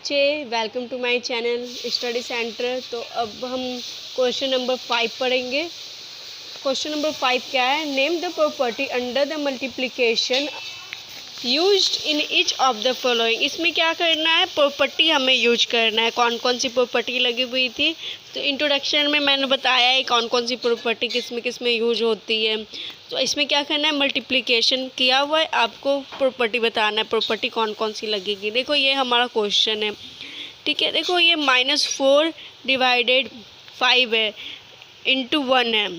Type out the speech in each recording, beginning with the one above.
बच्चे, welcome to my channel study centre. तो अब हम क्वेश्चन नंबर 5 पढ़ेंगे। क्वेश्चन नंबर 5 क्या है? Name the property under the multiplication used in each of the following. इसमें क्या करना है? प्रॉपर्टी हमें यूज करना है। कौन कौन सी प्रॉपर्टी लगी हुई थी? तो इंट्रोडक्शन में मैंने बताया है कौन कौन सी प्रॉपर्टी किस में यूज होती है। तो इसमें क्या करना है? मल्टीप्लिकेशन किया हुआ है, आपको प्रॉपर्टी बताना है, प्रॉपर्टी कौन कौन सी लगेगी। देखो ये हमारा क्वेश्चन है, ठीक है। देखो ये -4 डिवाइडेड 5 है, इंटू 1 है।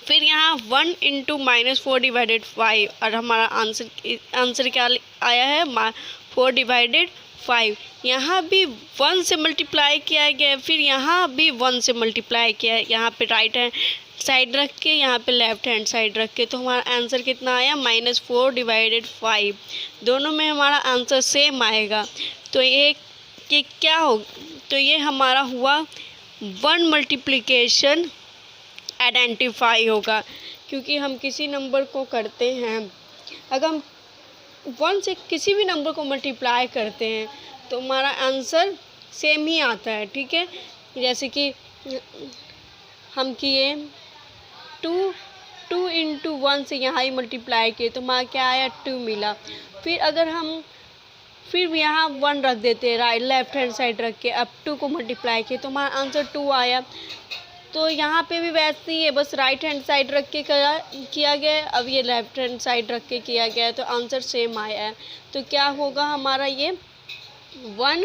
फिर यहाँ 1 इंटू -4 डिवाइडेड 5 और हमारा आंसर क्या आया है? 4 डिवाइडेड 5। यहाँ भी 1 से मल्टीप्लाई किया गया है, फिर यहाँ भी 1 से मल्टीप्लाई किया है। यहाँ पे राइट हैंड साइड रख के, यहाँ पे लेफ्ट हैंड साइड रख के, तो हमारा आंसर कितना आया? -4 डिवाइडेड 5। दोनों में हमारा आंसर सेम आएगा। तो ये क्या हो? तो ये हमारा हुआ 1 मल्टीप्लिकेशन आइडेंटिफाई होगा, क्योंकि हम किसी नंबर को करते हैं, अगर हम 1 से किसी भी नंबर को मल्टीप्लाई करते हैं तो हमारा आंसर सेम ही आता है, ठीक है। जैसे कि हम किए 2 इंटू 1 से यहाँ ही मल्टीप्लाई किए तो हमारा क्या आया? 2 मिला। फिर यहाँ 1 रख देते हैं, राइट लेफ्ट हैंड साइड रख के, अब 2 को मल्टीप्लाई किए तो हमारा आंसर 2 आया। तो यहाँ पे भी वैसे ही है, बस राइट हैंड साइड रख के किया गया है, अब ये लेफ्ट हैंड साइड रख के किया गया है, तो आंसर सेम आया है। तो क्या होगा हमारा? ये 1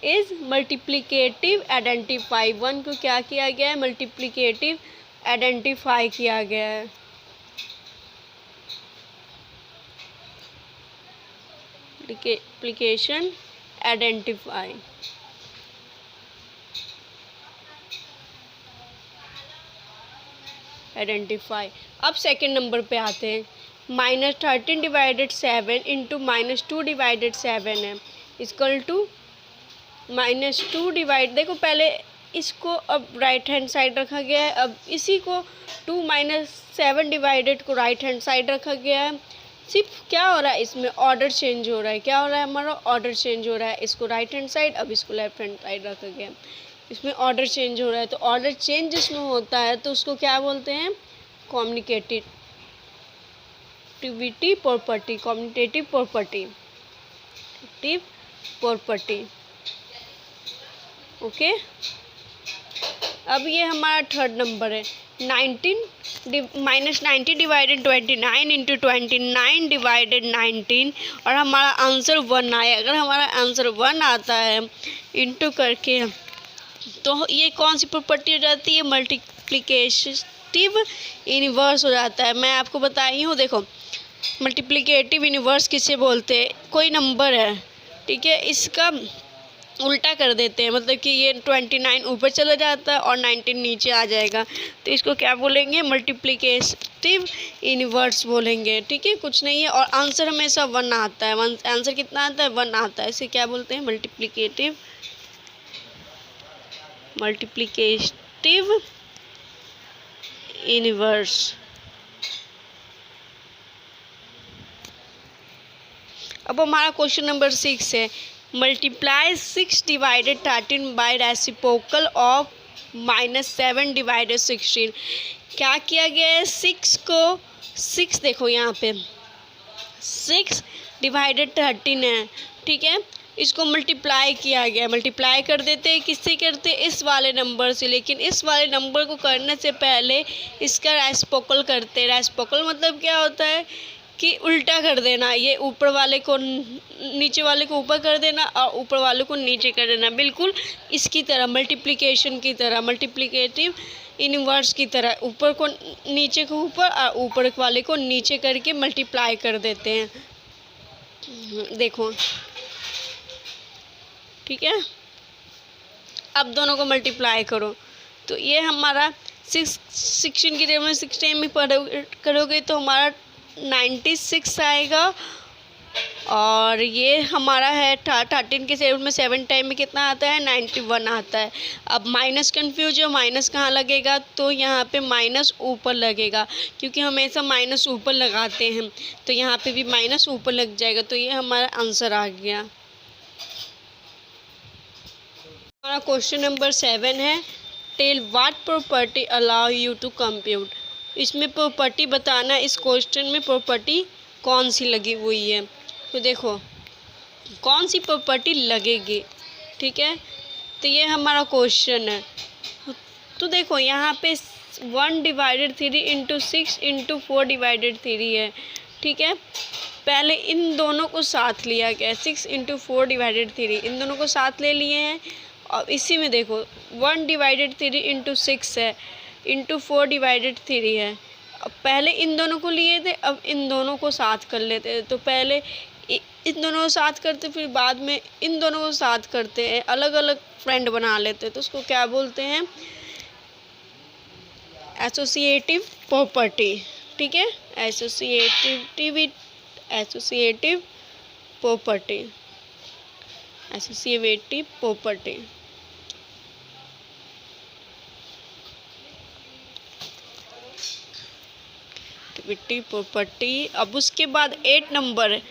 इज़ मल्टीप्लिकेटिव आइडेंटिफाई। 1 को क्या किया गया है? मल्टीप्लिकेटिव आइडेंटिफाई किया गया है। Multiplication identify. अब सेकंड नंबर पे आते हैं। -13 डिवाइडेड 7 इंटू -2 डिवाइडेड 7 है, इक्वल टू -2 डिवाइड, देखो पहले इसको अब राइट हैंड साइड रखा गया है, अब इसी को 2 - 7 डिवाइडेड को राइट हैंड साइड रखा गया है। सिर्फ क्या हो रहा है? इसमें ऑर्डर चेंज हो रहा है। क्या हो रहा है? हमारा ऑर्डर चेंज हो रहा है। इसको राइट हैंड साइड, अब इसको लेफ्ट हैंड साइड रखा गया है, इसमें ऑर्डर चेंज हो रहा है। तो ऑर्डर चेंज जिसमें होता है तो उसको क्या बोलते हैं? Communicative property, communicative property. Okay, अब ये हमारा थर्ड नंबर है। -90 डिवाइडेड 29 इंटू 29 डिवाइडेड 19 और हमारा आंसर 1 आया। अगर हमारा आंसर 1 आता है इंटू करके, तो ये कौन सी प्रॉपर्टी हो जाती है? मल्टीप्लिकेटिव इन्वर्स हो जाता है। मैं आपको बताई हूँ, देखो मल्टीप्लिकेटिव इन्वर्स किसे बोलते हैं? कोई नंबर है, ठीक है, इसका उल्टा कर देते हैं, मतलब कि ये 29 ऊपर चला जाता है और 19 नीचे आ जाएगा, तो इसको क्या बोलेंगे? मल्टीप्लिकेटिव इन्वर्स बोलेंगे, ठीक है। कुछ नहीं है, और आंसर हमेशा 1 आता है। आंसर कितना आता है? 1 आता है। इसे क्या बोलते हैं? Multiplicative inverse. अब हमारा क्वेश्चन नंबर 6 है। Multiply 6 divided 13 by reciprocal of -7 divided 16। क्या किया गया है? 6 देखो यहाँ पे 6 डिवाइडेड 13 है, ठीक है, इसको मल्टीप्लाई किया गया। मल्टीप्लाई कर देते हैं, किससे करते हैं? इस वाले नंबर से, लेकिन इस वाले नंबर को करने से पहले इसका रेसिप्रोकल करते हैं। रेसिप्रोकल मतलब क्या होता है? कि उल्टा कर देना, ये ऊपर वाले को नीचे वाले को ऊपर कर देना और ऊपर वाले को नीचे कर देना, बिल्कुल इसकी तरह, मल्टीप्लिकेशन की तरह, मल्टीप्लिकेटिव इन्वर्स की तरह, ऊपर को नीचे को ऊपर और ऊपर वाले को नीचे करके मल्टीप्लाई कर देते हैं। देखो, ठीक है, अब दोनों को मल्टीप्लाई करो तो ये हमारा 16 की जगह में 16 में करोगे तो हमारा 96 आएगा, और ये हमारा है 13 के 7 में 7 टाइम में कितना आता है? 91 आता है। अब माइनस कन्फ्यूज हो, माइनस कहाँ लगेगा? तो यहाँ पे माइनस ऊपर लगेगा, क्योंकि हमेशा माइनस ऊपर लगाते हैं, तो यहाँ पे भी माइनस ऊपर लग जाएगा। तो ये हमारा आंसर आ गया। हमारा क्वेश्चन नंबर 7 है, tell what property allow you to compute. इसमें प्रॉपर्टी बताना, इस क्वेश्चन में प्रॉपर्टी कौन सी लगी हुई है। तो देखो कौन सी प्रॉपर्टी लगेगी, ठीक है। तो ये हमारा क्वेश्चन है। तो देखो यहाँ पे 1/3 इंटू 6 इंटू 4/3 है, ठीक है। पहले इन दोनों को साथ लिया गया, 6 इंटू 4/3 इन दोनों को साथ ले लिए हैं। और इसी में देखो 1/3 इंटू 6 है, इंटू 4/3 है। अब पहले इन दोनों को लिए थे, अब इन दोनों को साथ कर लेते हैं। तो पहले इन दोनों को साथ करते, फिर बाद में इन दोनों को साथ करते हैं, अलग अलग फ्रेंड बना लेते हैं। तो उसको क्या बोलते हैं, एसोसिएटिव प्रॉपर्टी, ठीक है। Associative property, associative property. Property. अब उसके बाद 8 number,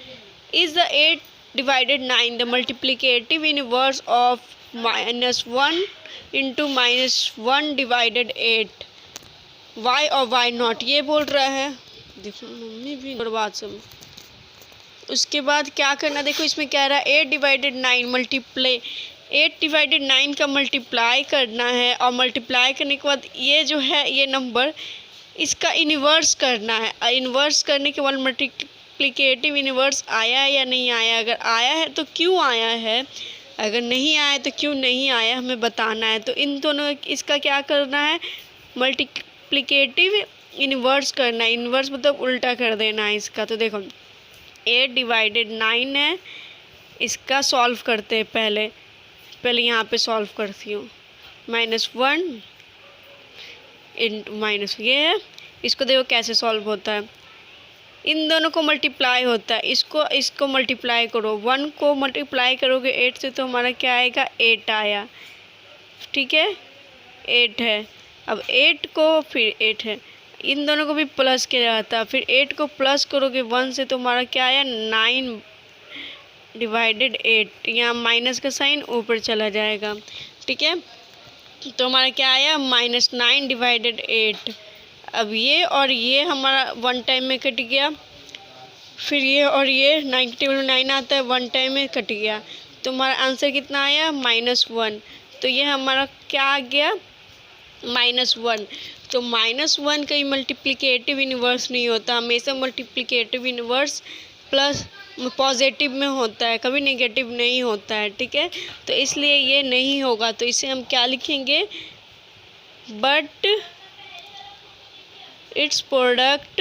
is the 8/9 the multiplicative inverse of -1 into -1/8, why और वाई नॉट, ये बोल रहा है। देखो मम्मी भी बर्बाद सब। उसके बाद क्या करना, देखो इसमें क्या रहा है, 8/9 का मल्टीप्लाई करना है। और मल्टीप्लाई करने के बाद ये जो है ये नंबर, इसका इन्वर्स करना है। इन्वर्स करने के बाद मल्टीप्लिकेटिव इन्वर्स आया है या नहीं आया। अगर आया है तो क्यों आया है, अगर नहीं आया तो क्यों नहीं आया, हमें बताना है। तो इन दोनों इसका क्या करना है, मल्टीप्लिकेटिव इन्वर्स करना है। इन्वर्स मतलब उल्टा कर देना है इसका। तो देखो 8/9 है, इसका सॉल्व करते हैं। पहले यहाँ पे सॉल्व करती हूँ, -1 इंटू माइनस ये है। इसको देखो कैसे सॉल्व होता है, इन दोनों को मल्टीप्लाई होता है। इसको मल्टीप्लाई करो, 1 को मल्टीप्लाई करोगे 8 से तो हमारा क्या आएगा, 8 आया, ठीक है, 8 है। अब 8 को फिर 8 है, इन दोनों को भी प्लस किया जाता है। फिर 8 को प्लस करोगे 1 से तो हमारा क्या आया, 9/8। यहाँ माइनस का साइन ऊपर चला जाएगा, ठीक है। तो हमारा क्या आया, -9/8। अब ये और ये हमारा 1 टाइम में कट गया, फिर ये और ये 9 आता है, 1 टाइम में कट गया। तो हमारा आंसर कितना आया, -1। तो ये हमारा क्या आ गया, -1। तो -1 कहीं मल्टीप्लिकेटिव इन्वर्स नहीं होता, हमेशा मल्टीप्लिकेटिव इन्वर्स प्लस पॉजिटिव में होता है, कभी नेगेटिव नहीं होता है, ठीक है। तो इसलिए ये नहीं होगा। तो इसे हम क्या लिखेंगे, but it's product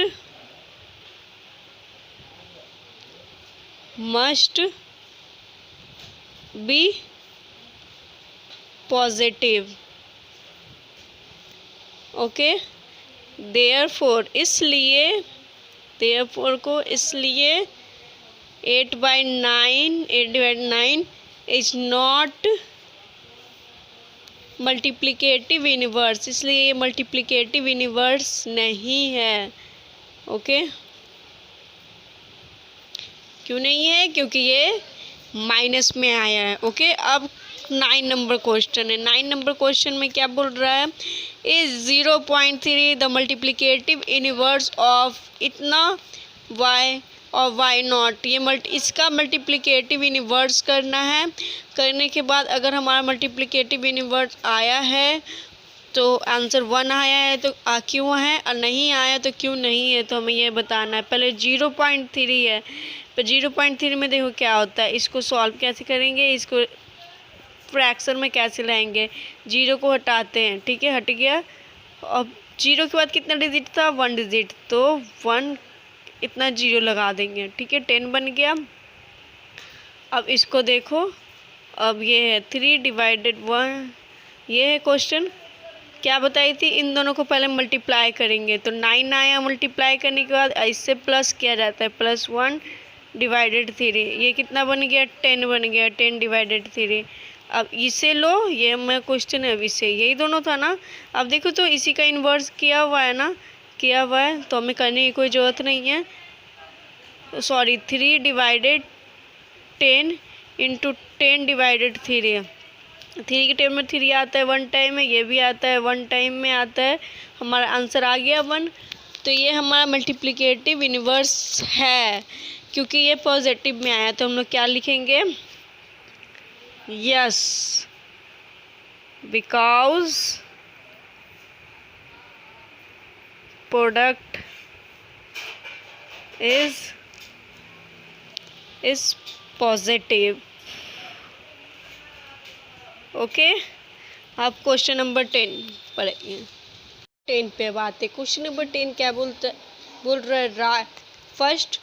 must be positive, okay. Therefore इसलिए 8/9 इज नॉट मल्टीप्लिकेटिव इन्वर्स, इसलिए ये मल्टीप्लिकेटिव इन्वर्स नहीं है, ओके। क्यों नहीं है, क्योंकि ये माइनस में आया है, ओके। अब 9 नंबर क्वेश्चन है। 9 नंबर क्वेश्चन में क्या बोल रहा है, is 0.3 the multiplicative inverse of इतना y और y नॉट। ये इसका मल्टीप्लिकेटिव इनवर्स करना है। करने के बाद अगर हमारा मल्टीप्लिकेटिव इनवर्स आया है तो आंसर 1 आया है, तो क्यों है, और नहीं आया तो क्यों नहीं है, तो हमें ये बताना है। पहले 0.3 है, तो 0.3 में देखो क्या होता है, इसको सॉल्व कैसे करेंगे, इसको फ्रैक्शन में कैसे लाएंगे, 0 को हटाते हैं, ठीक है, हट गया। अब 0 के बाद कितना डिजिट था, 1 डिजिट, तो 1 इतना 0 लगा देंगे, ठीक है, 10 बन गया। अब इसको देखो, अब ये है 3/1, ये है क्वेश्चन। क्या बताई थी, इन दोनों को पहले मल्टीप्लाई करेंगे, तो 9 आया। मल्टीप्लाई करने के बाद इससे प्लस किया जाता है, +1/3। ये कितना बन गया, 10 बन गया, 10/3। अब इसे लो, ये मैं क्वेश्चन है, अब इसे, यही दोनों था ना। अब देखो तो इसी का इन्वर्स किया हुआ है ना, किया हुआ है, तो हमें करने की कोई ज़रूरत नहीं है। सॉरी, 3/10 इंटू 10/3 है, 3 के टेबल में 3 आता है 1 टाइम में, ये भी आता है 1 टाइम में आता है। हमारा आंसर आ गया 1। तो ये हमारा मल्टीप्लिकेटिव इन्वर्स है, क्योंकि ये पॉजिटिव में आया तो हम लोग क्या लिखेंगे, yes, because product is positive. Okay, आप क्वेश्चन नंबर 10 पढ़ेंगे। 10 पे बात है। क्वेश्चन नंबर 10 क्या बोल रहा है, first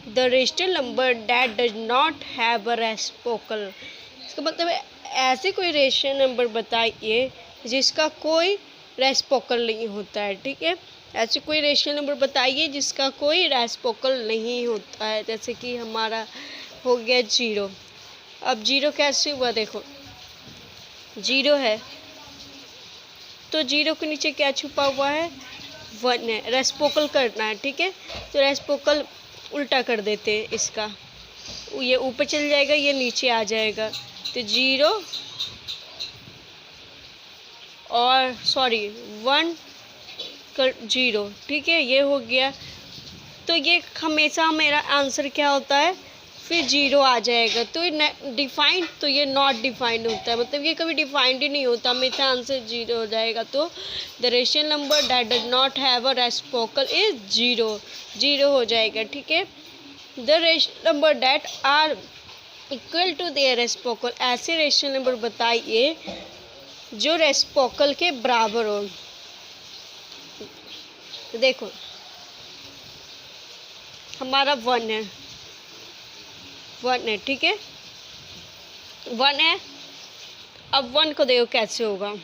the rational number that does not have a reciprocal. इसका मतलब है ऐसे कोई रेशनल नंबर बताइए जिसका कोई रेसिप्रोकल नहीं होता है। ठीक है, ऐसे कोई रेशनल नंबर बताइए जिसका कोई रेसिप्रोकल नहीं होता है। जैसे कि हमारा हो गया 0। अब 0 कैसे हुआ, देखो 0 है तो 0 के नीचे क्या छुपा हुआ है, 1 है। रेसिप्रोकल करना है, ठीक है, तो रेसिप्रोकल उल्टा कर देते हैं इसका, ये ऊपर चल जाएगा, ये नीचे आ जाएगा। तो 0 और 1 कर 0, ठीक है, ये हो गया। तो ये हमेशा मेरा आंसर क्या होता है, फिर 0 आ जाएगा। तो ये डिफाइंड, तो ये नॉट डिफाइंड होता है, मतलब ये कभी डिफाइंड ही नहीं होता, हमेशा आंसर 0 हो जाएगा। तो the rational number that does not have a reciprocal is 0 हो जाएगा। ठीक है, the rational number that are equal to their reciprocal, ऐसे रेशनल नंबर बताइए जो रेसिप्रोकल के बराबर हो। देखो हमारा 1 है, 1 है, ठीक है, 1 है। अब 1 को देखो कैसे होगा,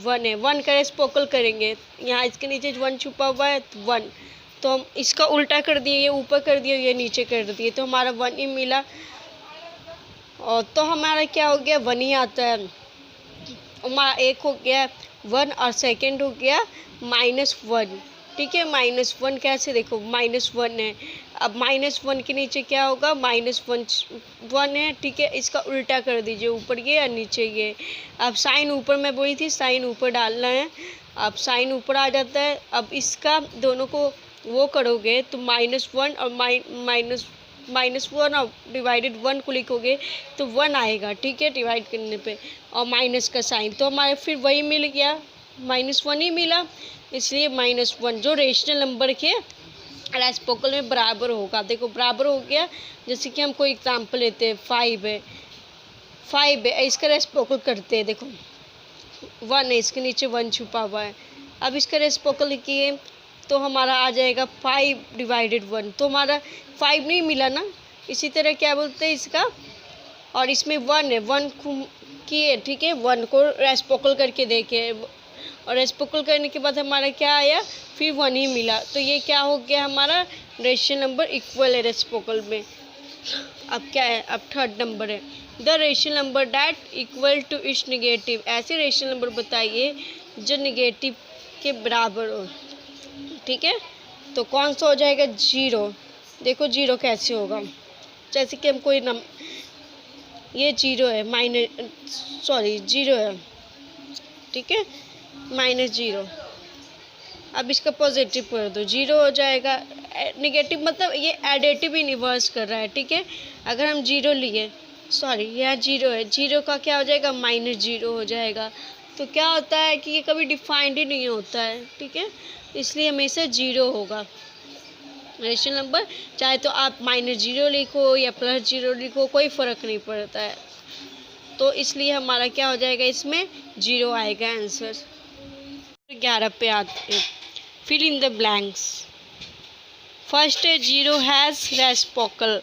1 है, 1 का रेसिप्रोकल करेंगे, यहाँ इसके नीचे 1 छुपा हुआ है, 1, तो हम इसका उल्टा कर दिए, ये ऊपर कर दिए, ये नीचे कर दिए, तो हमारा 1 ही मिला। और तो हमारा क्या हो गया, 1 ही आता है। हमारा एक हो गया 1 और सेकंड हो गया -1। ठीक है, -1 कैसे, देखो -1 है, अब -1 के नीचे क्या होगा, -1 है, ठीक है, इसका उल्टा कर दीजिए, ऊपर ये और नीचे ये। अब साइन ऊपर मैं बोली थी, साइन ऊपर डालना है, अब साइन ऊपर आ जाता है। अब इसका दोनों को वो करोगे तो -1 और -1 और डिवाइडेड 1 को लिखोगे तो 1 आएगा, ठीक है, डिवाइड करने पे, और माइनस का साइन, तो हमारे फिर वही मिल गया, -1 ही मिला, इसलिए -1 जो रेशनल नंबर के रेसिप्रोकल में बराबर होगा। देखो बराबर हो गया, जैसे कि हम कोई एग्जांपल लेते हैं, 5 है, 5 है, इसका रेसिप्रोकल करते हैं, देखो 1 है, इसके नीचे 1 छुपा हुआ है। अब इसका रेसिप्रोकल लिखिए तो हमारा आ जाएगा 5/1, तो हमारा 5 नहीं मिला ना। इसी तरह क्या बोलते हैं इसका, और इसमें 1 है, 1 किए, ठीक है, 1 को रेसिप्रोकल करके देखे, और रेसिप्रोकल करने के बाद हमारा क्या आया, फिर 1 ही मिला। तो ये क्या हो गया, हमारा रेशनल नंबर इक्वल है रेसिप्रोकल में। अब क्या है, अब थर्ड नंबर है, the rational number that equal to its negative. ऐसे रेशनल नंबर बताइए जो निगेटिव के बराबर हो। ठीक है, तो कौन सा हो जाएगा, 0। देखो 0 कैसे होगा, जैसे कि हम कोई ये 0 है, 0 है, ठीक है, -0। अब इसका पॉजिटिव कर दो, 0 हो जाएगा। नेगेटिव मतलब ये एडिटिव इन्वर्स कर रहा है, ठीक है। अगर हम 0 लिए, यह 0 है, 0 का क्या हो जाएगा, -0 हो जाएगा। तो क्या होता है कि ये कभी डिफाइंड ही नहीं होता है, ठीक है, इसलिए हमेशा 0 होगा रेशनल नंबर। चाहे तो आप -0 लिखो या +0 लिखो, कोई फ़र्क नहीं पड़ता है। तो इसलिए हमारा क्या हो जाएगा, इसमें 0 आएगा आंसर। 11 पे आते हैं, fill in the blanks. First है 0 हैज़ रेसिप्रोकल।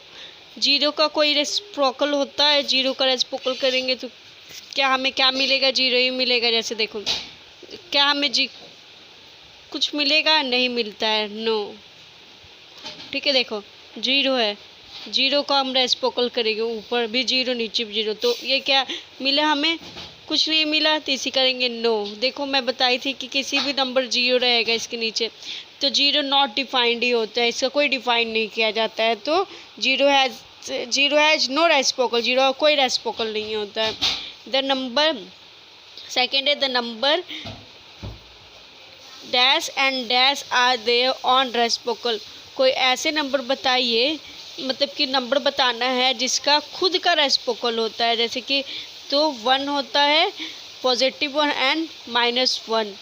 0 का कोई रेसिप्रोकल होता है, 0 का रेसिप्रोकल करेंगे तो क्या हमें क्या मिलेगा, 0 ही मिलेगा। जैसे देखो क्या हमें कुछ मिलेगा, नहीं मिलता है, नो, ठीक है। देखो 0 है, 0 का हम रेसिप्रोकल करेंगे, ऊपर भी 0 नीचे भी 0, तो ये क्या मिला, हमें कुछ नहीं मिला, तो इसी करेंगे नो। देखो मैं बताई थी कि किसी भी नंबर 0 रहेगा इसके नीचे तो 0 नॉट डिफाइंड ही होता है, इसका कोई डिफाइन नहीं किया जाता है। तो 0 has zero has no reciprocal, zero कोई रेसिप्रोकल नहीं होता है। द नंबर सेकेंड है the number dash and dash are their own reciprocal. कोई ऐसे नंबर बताइए, मतलब कि नंबर बताना है जिसका खुद का रेसिप्रोकल होता है, जैसे कि तो 1 होता है, +1 एंड -1,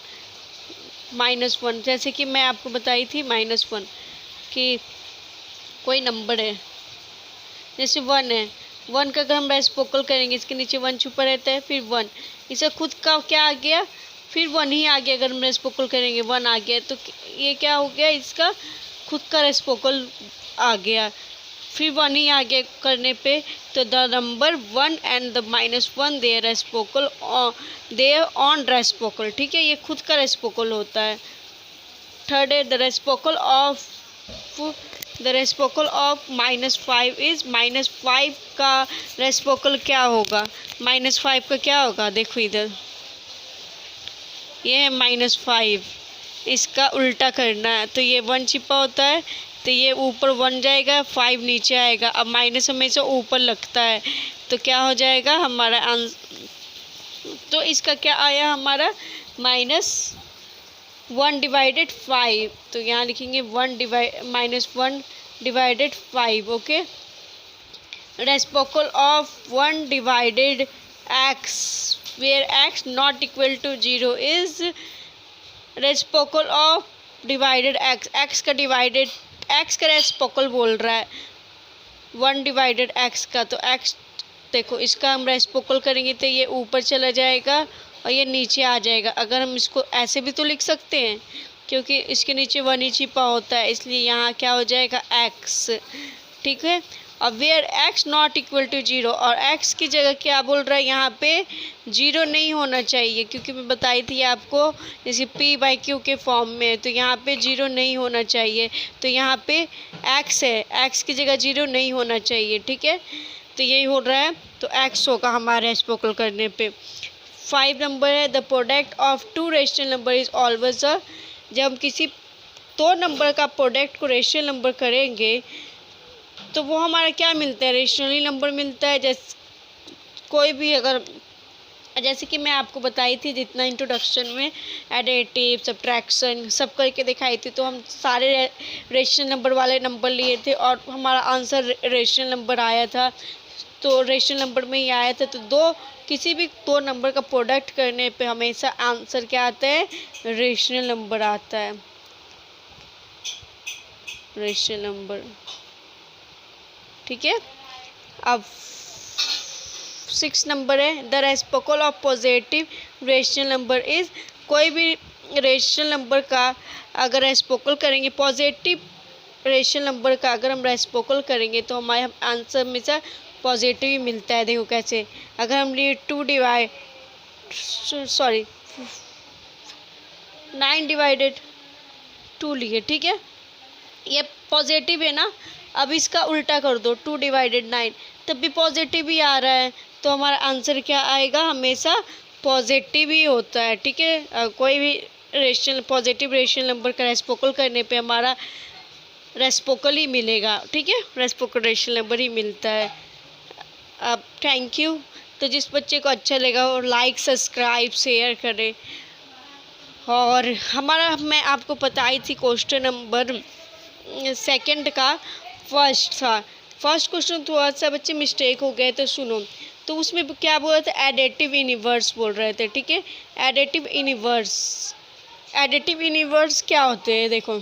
-1 जैसे कि मैं आपको बताई थी -1 कि कोई नंबर है जैसे 1 है, 1 का अगर हम रेसिप्रोकल करेंगे इसके नीचे 1 छुपा रहता है, फिर 1 इसका खुद का क्या आ गया, फिर 1 ही आ गया। अगर हम रेसिप्रोकल करेंगे 1 आ गया, तो ये क्या हो गया, इसका खुद का रेसिप्रोकल आ गया, फिर 1 ही आ गया करने पे। तो the number 1 and the -1 their reciprocal their own reciprocal, ठीक है, ये खुद का रेसिप्रोकल होता है। थर्ड है द रेसिप्रोकल ऑफ -5 इज, -5 का रेसिप्रोकल क्या होगा, -5 का क्या होगा, देखो इधर ये है -5, इसका उल्टा करना है, तो ये 1 छिपा होता है, तो ये ऊपर 1 जाएगा, 5 नीचे आएगा। अब माइनस हमेशा ऊपर लगता है, तो क्या हो जाएगा हमारा तो इसका क्या आया हमारा -1 डिवाइडेड 5, तो यहाँ लिखेंगे -1 divided 5, okay. Reciprocal of 1 divided x where x not equal to 0 is reciprocal of divided x, x का डिवाइडेड x का रेसिप्रोकल बोल रहा है 1 डिवाइडेड x का, तो x देखो इसका हम रेसिप्रोकल करेंगे तो ये ऊपर चला जाएगा और ये नीचे आ जाएगा। अगर हम इसको ऐसे भी तो लिख सकते हैं क्योंकि इसके नीचे 1 ही छिपा होता है, इसलिए यहाँ क्या हो जाएगा x, ठीक है। अब where x not equal to 0, और x की जगह क्या बोल रहा है यहाँ पे 0 नहीं होना चाहिए, क्योंकि मैं बताई थी आपको जैसे p/q के फॉर्म में, तो यहाँ पे 0 नहीं होना चाहिए, तो यहाँ पे x है, x की जगह 0 नहीं होना चाहिए, ठीक है। तो यही हो रहा है, तो x होगा हमारे रेसिप्रोकल करने पे। 5 नंबर है the product of 2 rational number is always a, जब हम किसी 2 नंबर का प्रोडक्ट को रेशनल नंबर करेंगे तो वो हमारा क्या मिलता है, रेशनली नंबर मिलता है। जैसे कोई भी अगर, जैसे कि मैं आपको बताई थी जितना इंट्रोडक्शन में एडिटिव सब्ट्रैक्शन सब करके दिखाई थी, तो हम सारे रेशनल नंबर वाले नंबर लिए थे और हमारा आंसर रेशनल नंबर आया था, तो रेशनल नंबर में ही आया था। तो किसी भी 2 नंबर का प्रोडक्ट करने पे हमेशा आंसर क्या आता है, रेशनल नंबर आता है, रेशनल नंबर, ठीक है। अब 6 नंबर है the reciprocal of positive rational number is, कोई भी रेशनल नंबर का अगर रेसिप्रोकल करेंगे, पॉजिटिव रेशनल नंबर का अगर हम रेसिप्रोकल करेंगे तो हमारे आंसर में से पॉजिटिव ही मिलता है। देखो कैसे, अगर हम लिए 9 डिवाइडेड 2 लिए, ठीक है, ये पॉजिटिव है ना। अब इसका उल्टा कर दो 2 डिवाइडेड 9, तब भी पॉजिटिव ही आ रहा है, तो हमारा आंसर क्या आएगा, हमेशा पॉजिटिव ही होता है, ठीक है। कोई भी रेशनल पॉजिटिव रेशनल नंबर का रेसिप्रोकल करने पे हमारा रेसिप्रोकल ही मिलेगा, ठीक है, रेसिप्रोकल रेशनल नंबर ही मिलता है। अब थैंक यू। तो जिस बच्चे को अच्छा लगा और लाइक सब्सक्राइब शेयर करें। और हमारा, मैं आपको बताई थी क्वेश्चन नंबर 2 का फर्स्ट था, फर्स्ट क्वेश्चन थोड़ा सा बच्चे मिस्टेक हो गए, तो सुनो, तो उसमें क्या बोल रहे थे, एडिटिव यूनिवर्स बोल रहे थे, ठीक है। एडिटिव यूनिवर्स क्या होते हैं, देखो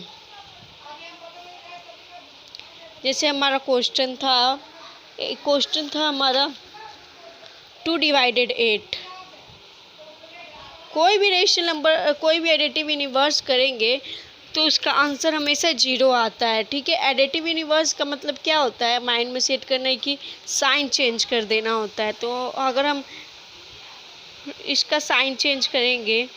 जैसे हमारा क्वेश्चन था हमारा 2 डिवाइडेड 8, कोई भी रेशनल नंबर कोई भी एडिटिव यूनिवर्स करेंगे तो उसका आंसर हमेशा 0 आता है, ठीक है। एडिटिव यूनिवर्स का मतलब क्या होता है, माइंड में सेट करने की साइन चेंज कर देना होता है। तो अगर हम इसका साइन चेंज करेंगे,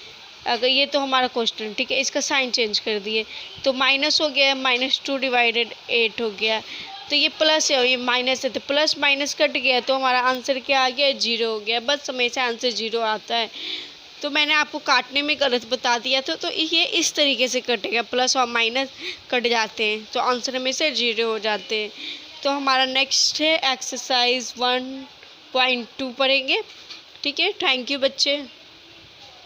अगर ये तो हमारा क्वेश्चन, ठीक है, इसका साइन चेंज कर दिए तो माइनस हो गया, -2 डिवाइडेड 8 हो गया, तो ये प्लस है और ये माइनस है, तो प्लस माइनस कट गया तो हमारा आंसर क्या आ गया, 0 हो गया। बस हमेशा आंसर 0 आता है। तो मैंने आपको काटने में गलत बता दिया था, तो ये इस तरीके से कटेगा, प्लस और माइनस कट जाते हैं तो आंसर हमेशा 0 हो जाते हैं। तो हमारा नेक्स्ट है एक्सरसाइज 1.2 पढ़ेंगे। ठीक है, थैंक यू बच्चे।